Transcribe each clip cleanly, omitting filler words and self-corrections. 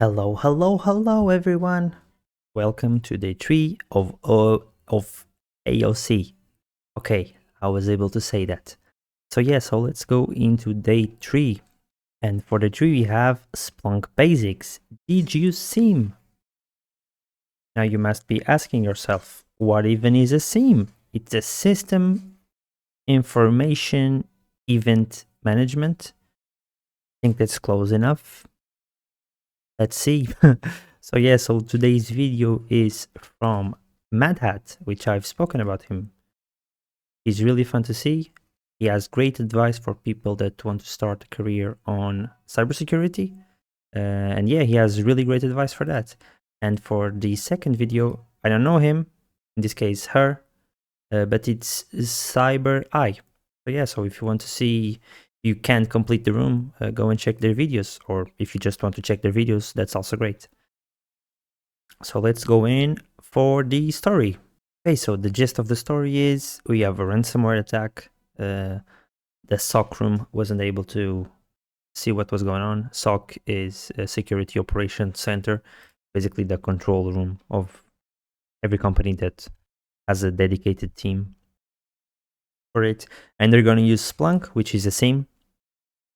Hello everyone. Welcome to day 3 of AOC. Okay, I was able to say that. So let's go into day 3. And for day 3 we have Splunk Basics. Did you SIEM? Now you must be asking yourself, what even is a SIEM? It's a system information event management. I think that's close enough. Let's see. So today's video is from Mad Hat, which I've spoken about him. He's really fun to see. He has great advice for people that want to start a career on cybersecurity. And yeah, he has really great advice for that. And for the second video, I don't know him, in this case her, but it's Cyber Eye. So if you want to see, you can't complete the room, go and check their videos, or if you just want to check their videos, that's also great. So let's go in for the story. Okay, so the gist of the story is we have a ransomware attack. The SOC room wasn't able to see what was going on. SOC is a security operations center, basically the control room of every company that has a dedicated team for it. And they're going to use Splunk, which is a SIEM.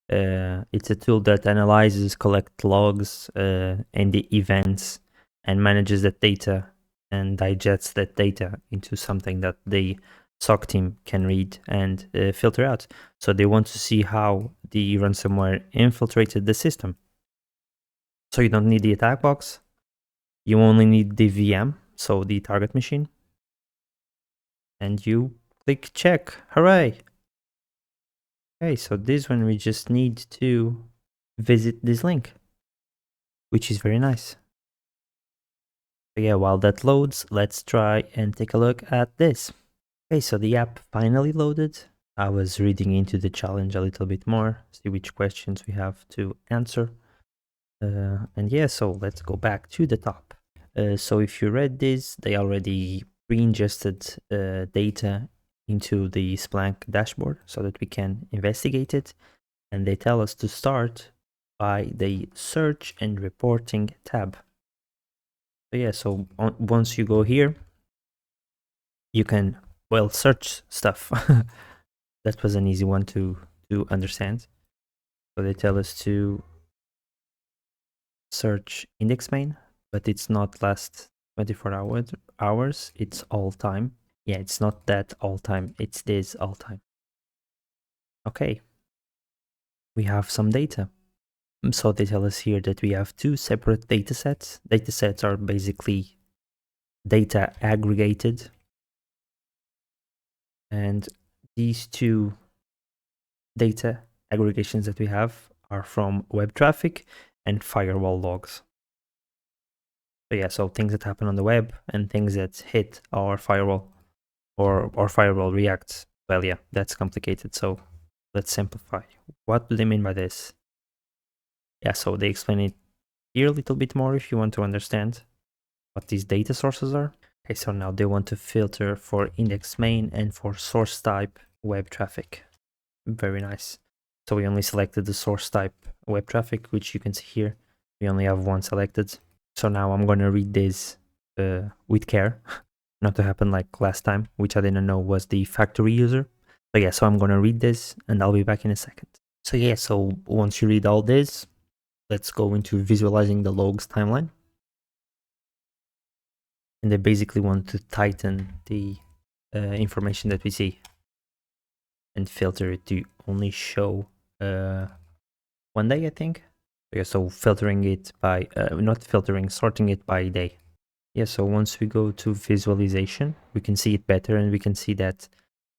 It's a tool that analyzes, collects logs and the events and manages that data and digests that data into something that the SOC team can read and filter out. So they want to see how the ransomware infiltrated the system. So you don't need the attack box. You only need the VM, so the target machine. And you click check. Hooray! Okay, so this one we just need to visit this link, which is very nice. So yeah, while that loads, let's try and take a look at this. Okay, so the app finally loaded. I was reading into the challenge a little bit more, see which questions we have to answer. And yeah, so let's go back to the top. So if you read this, they already pre-ingested data into the Splunk dashboard so that we can investigate it. And they tell us to start by the search and reporting tab. So yeah, so once you go here, you can, well, search stuff. That was an easy one to understand. So they tell us to search index main, but it's not last 24 hours, it's all time. Yeah, it's not that all time, it's this all time. Okay, we have some data. So they tell us here that we have two separate data sets. Data sets are basically data aggregated. And these two data aggregations that we have are from web traffic and firewall logs. So yeah, so things that happen on the web and things that hit our firewall or our firewall reacts. Well, yeah, that's complicated. So let's simplify. What do they mean by this? Yeah, so they explain it here a little bit more if you want to understand what these data sources are. Okay, so now they want to filter for index main and for source type web traffic. Very nice. So we only selected the source type web traffic, which you can see here. We only have one selected. So now I'm going to read this with care, not to happen like last time, which I didn't know was the factory user. So yeah, so I'm going to read this and I'll be back in a second. So yeah, so once you read all this, let's go into visualizing the logs timeline. And they basically want to tighten the information that we see and filter it to only show 1 day, I think. Yeah, so filtering it by, not filtering, sorting it by day. Yeah, so once we go to visualization, we can see it better and we can see that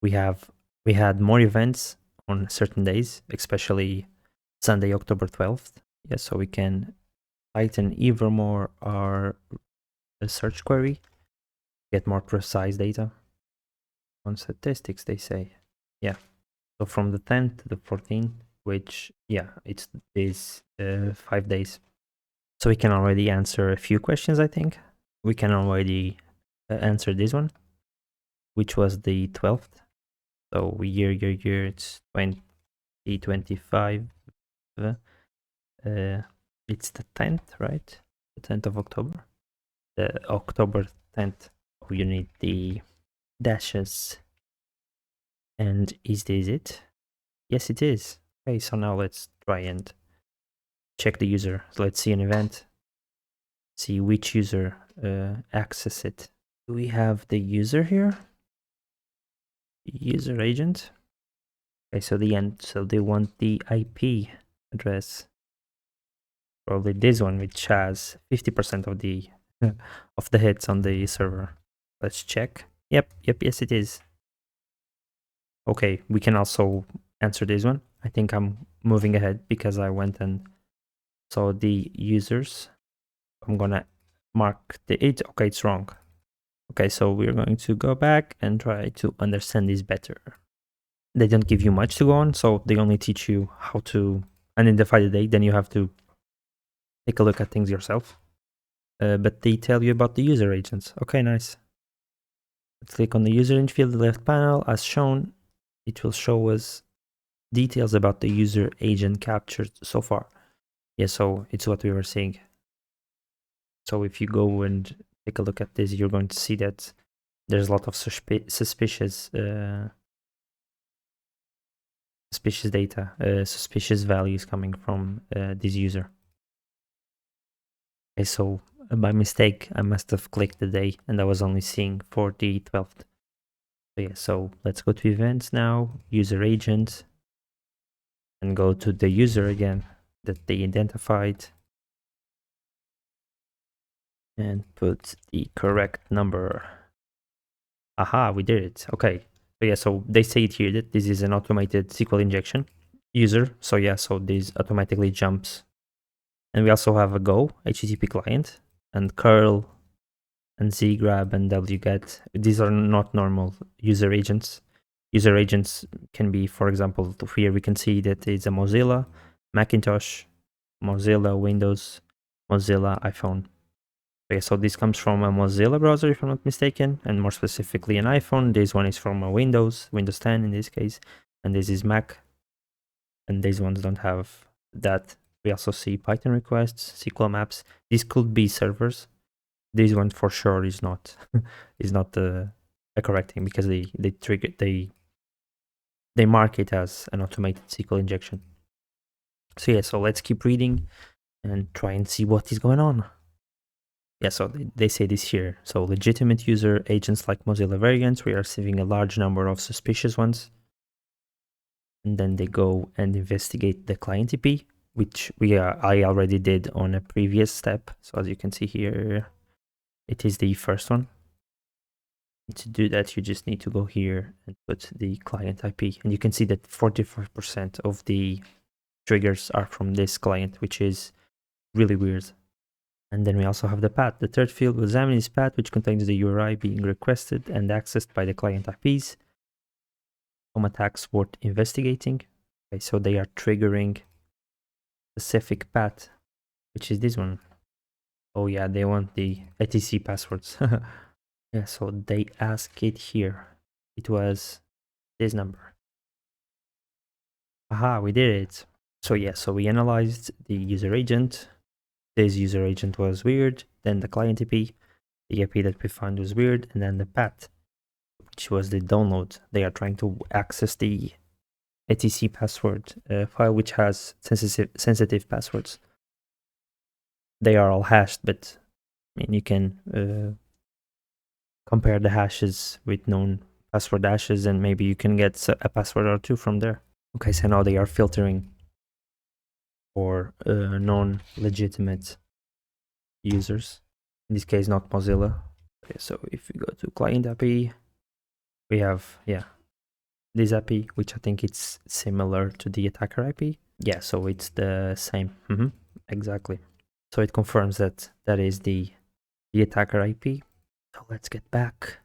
we had more events on certain days, especially Sunday, October 12th. Yeah, so we can tighten even more our search query, get more precise data. On statistics, they say, yeah. So from the 10th to the 14th, which, yeah, it's 5 days. So we can already answer a few questions, I think. We can already answer this one, which was the 12th. So year, it's 2025. It's the 10th, right? The 10th of October. The October 10th. Oh, you need the dashes. And is this it? Yes, it is. Okay, so now let's try and check the user. So let's see an event. See which user access it. Do we have the user here? User agent. Okay, so the end. So they want the IP address. Probably this one, which has 50% of the of the hits on the server. Let's check. Yep, yes it is. Okay, we can also answer this one. I think I'm moving ahead because I went and saw the users. I'm gonna mark the 8. Okay, it's wrong. Okay, so we're going to go back and try to understand this better. They don't give you much to go on, so they only teach you how to identify the date. Then you have to take a look at things yourself. But they tell you about the user agents. Okay, nice. Let's click on the user agent field, the left panel. As shown, it will show us details about the user agent captured so far. Yeah, so it's what we were seeing. So if you go and take a look at this, you're going to see that there's a lot of suspicious data, suspicious values coming from this user. Okay, so by mistake, I must have clicked the day and I was only seeing for the 12th. So yeah, so let's go to events now, user agent, and go to the user again that they identified and put the correct number. Aha, we did it. Okay. So yeah, so they say it here that this is an automated SQL injection user. So yeah, so this automatically jumps. And we also have a Go HTTP client and curl and zgrab and wget. These are not normal user agents. User agents can be, for example, here we can see that it's a Mozilla, Macintosh, Mozilla, Windows, Mozilla, iPhone. Okay, so this comes from a Mozilla browser, if I'm not mistaken, and more specifically an iPhone. This one is from a Windows 10 in this case, and this is Mac, and these ones don't have that. We also see Python requests, SQL maps. These could be servers. This one for sure is not is not a correct thing because they trigger they mark it as an automated SQL injection. So yeah, so let's keep reading and try and see what is going on. Yeah, so they say this here. So legitimate user agents like Mozilla variants, we are receiving a large number of suspicious ones. And then they go and investigate the client IP, which I already did on a previous step. So as you can see here, it is the first one. To do that, you just need to go here and put the client IP. And you can see that 45% of the triggers are from this client, which is really weird. And then we also have the path. The third field will examine this path, which contains the URI being requested and accessed by the client IPs. Some attacks worth investigating. Okay, so they are triggering specific path, which is this one. Oh yeah, they want the etc passwords. Yeah, so they ask it here. It was this number. Aha, we did it. So yeah, so we analyzed the user agent. This user agent was weird. Then the client IP. The IP that we found was weird. And then the path, which was the download. They are trying to access the etc password file, which has sensitive passwords. They are all hashed, but I mean, you can compare the hashes with known password hashes, and maybe you can get a password or two from there. Okay, so now they are filtering for non-legitimate users. In this case, not Mozilla. Okay, so if we go to client IP, we have, yeah, this IP, which I think it's similar to the attacker IP. Yeah, so it's the same. Exactly. So it confirms that that is the attacker IP. So let's get back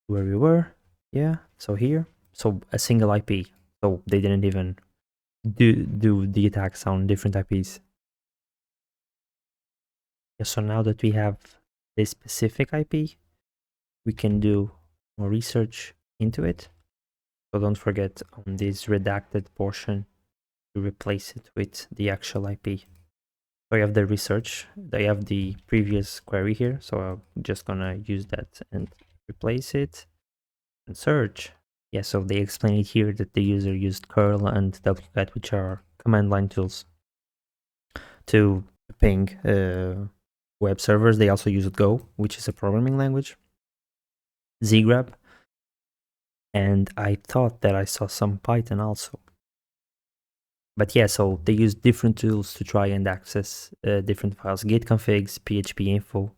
where we were. Yeah, so here, so a single IP. So they didn't even do the attacks on different IPs. Yeah, so now that we have this specific IP, we can do more research into it. So don't forget on this redacted portion to replace it with the actual IP. So I have the research, I have the previous query here, so I'm just gonna use that and replace it and search. Yeah, so they explain it here that the user used curl and wget, which are command line tools, to ping web servers. They also used Go, which is a programming language, zgrab, and I thought that I saw some Python also. But yeah, so they use different tools to try and access different files, git configs, php info,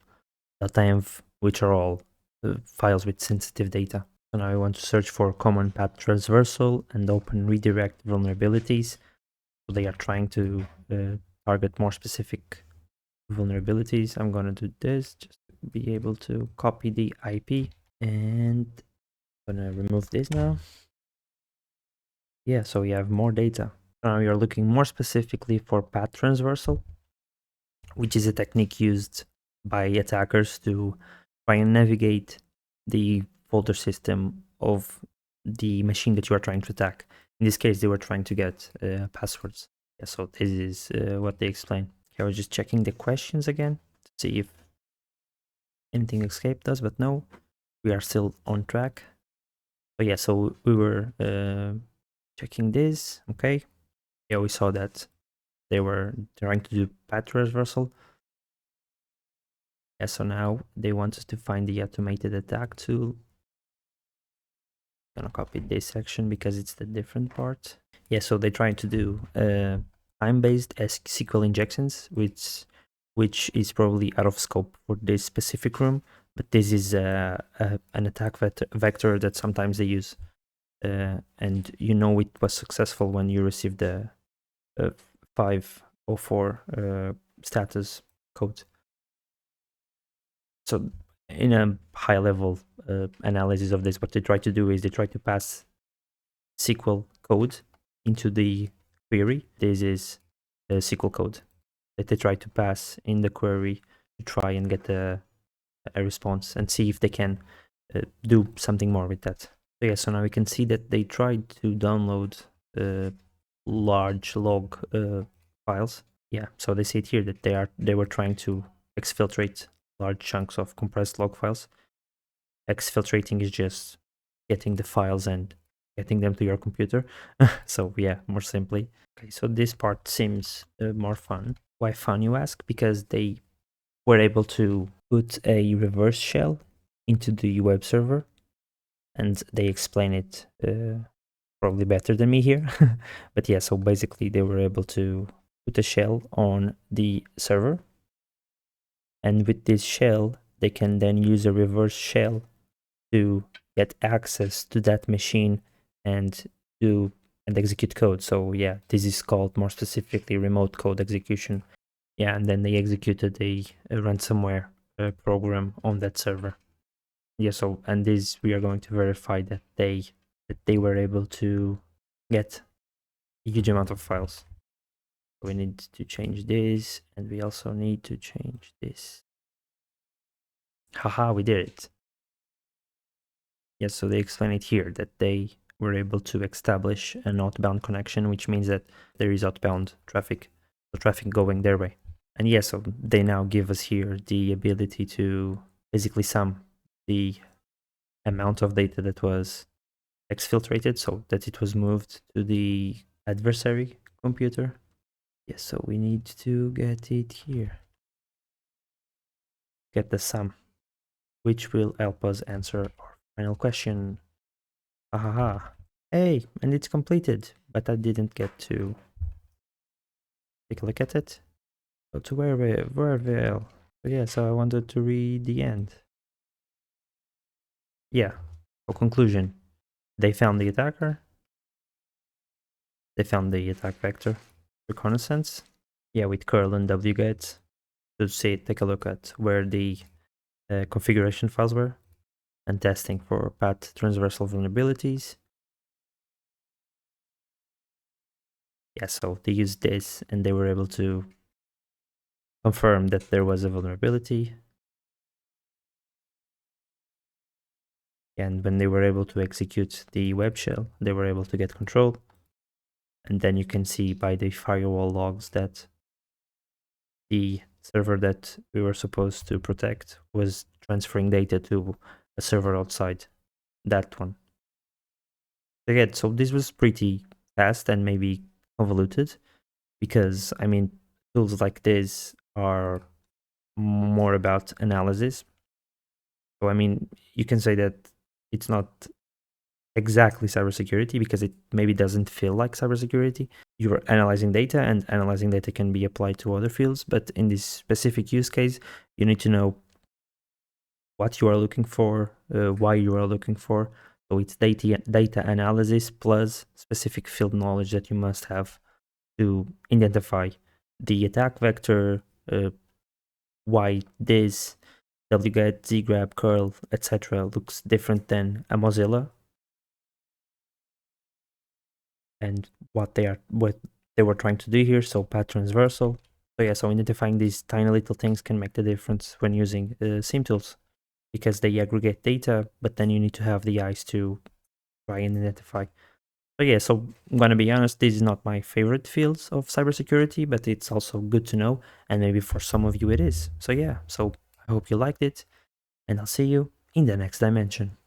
.env, which are all files with sensitive data. So now I want to search for common path traversal and open redirect vulnerabilities. So they are trying to target more specific vulnerabilities. I'm going to do this just to be able to copy the IP, and I'm going to remove this now. Yeah, so we have more data. Now we are looking more specifically for path transversal, which is a technique used by attackers to try and navigate the folder system of the machine that you are trying to attack. In this case, they were trying to get passwords. Yeah, so this is what they explain. Okay, I was just checking the questions again to see if anything escaped us, but no, we are still on track. So yeah, so we were checking this. Okay, yeah, we saw that they were trying to do path transversal. Yeah, so now they want us to find the automated attack tool. I'm gonna copy this section because it's the different part. Yeah, so they try to do time-based SQL injections, which is probably out of scope for this specific room, but this is an attack vector that sometimes they use. And you know it was successful when you received the 504 status code. So in a high level analysis of this, what they try to do is they try to pass SQL code into the query. This is the SQL code that they try to pass in the query to try and get a response and see if they can do something more with that. So yeah, so now we can see that they tried to download large log files. Yeah, so they see it here that they were trying to exfiltrate large chunks of compressed log files. Exfiltrating is just getting the files and getting them to your computer. So yeah, more simply. Okay, so this part seems more fun. Why fun, you ask? Because they were able to put a reverse shell into the web server, and they explain it probably better than me here. But yeah, so basically they were able to put a shell on the server, and with this shell they can then use a reverse shell to get access to that machine and execute code. So yeah, this is called more specifically remote code execution. Yeah, and then they executed a ransomware program on that server. Yeah, so and this we are going to verify that they were able to get a huge amount of files. We need to change this, and we also need to change this. Haha, we did it. Yes, so they explain it here that they were able to establish an outbound connection, which means that there is outbound traffic, so traffic going their way. And yes, so they now give us here the ability to basically sum the amount of data that was exfiltrated, so that it was moved to the adversary computer. Yes, so we need to get it here. Get the sum, which will help us answer our final question. Ahaha. Hey, and it's completed, but I didn't get to take a look at it. Go to Wareville. So yeah, so I wanted to read the end. Yeah, so conclusion. They found the attacker. They found the attack vector. Reconnaissance. Yeah, with curl and wget to see, take a look at where the configuration files were, and testing for path transversal vulnerabilities. Yeah, so they used this and they were able to confirm that there was a vulnerability. And when they were able to execute the web shell, they were able to get control. And then you can see by the firewall logs that the server that we were supposed to protect was transferring data to a server outside that one. Again, so this was pretty fast and maybe convoluted because, I mean, tools like this are more about analysis. So, I mean, you can say that it's not exactly cybersecurity because it maybe doesn't feel like cybersecurity. You're analyzing data, and analyzing data can be applied to other fields, but in this specific use case, you need to know what you are looking for, why you are looking for. So it's data analysis plus specific field knowledge that you must have to identify the attack vector, why this wget, zgrab, curl, etc. looks different than a Mozilla, and what they were trying to do here. So path traversal. So yeah, so identifying these tiny little things can make the difference when using SIEM tools, because they aggregate data, but then you need to have the eyes to try and identify. So yeah, so I'm gonna be honest, this is not my favorite fields of cybersecurity, but it's also good to know, and maybe for some of you it is. So yeah, so I hope you liked it, and I'll see you in the next dimension.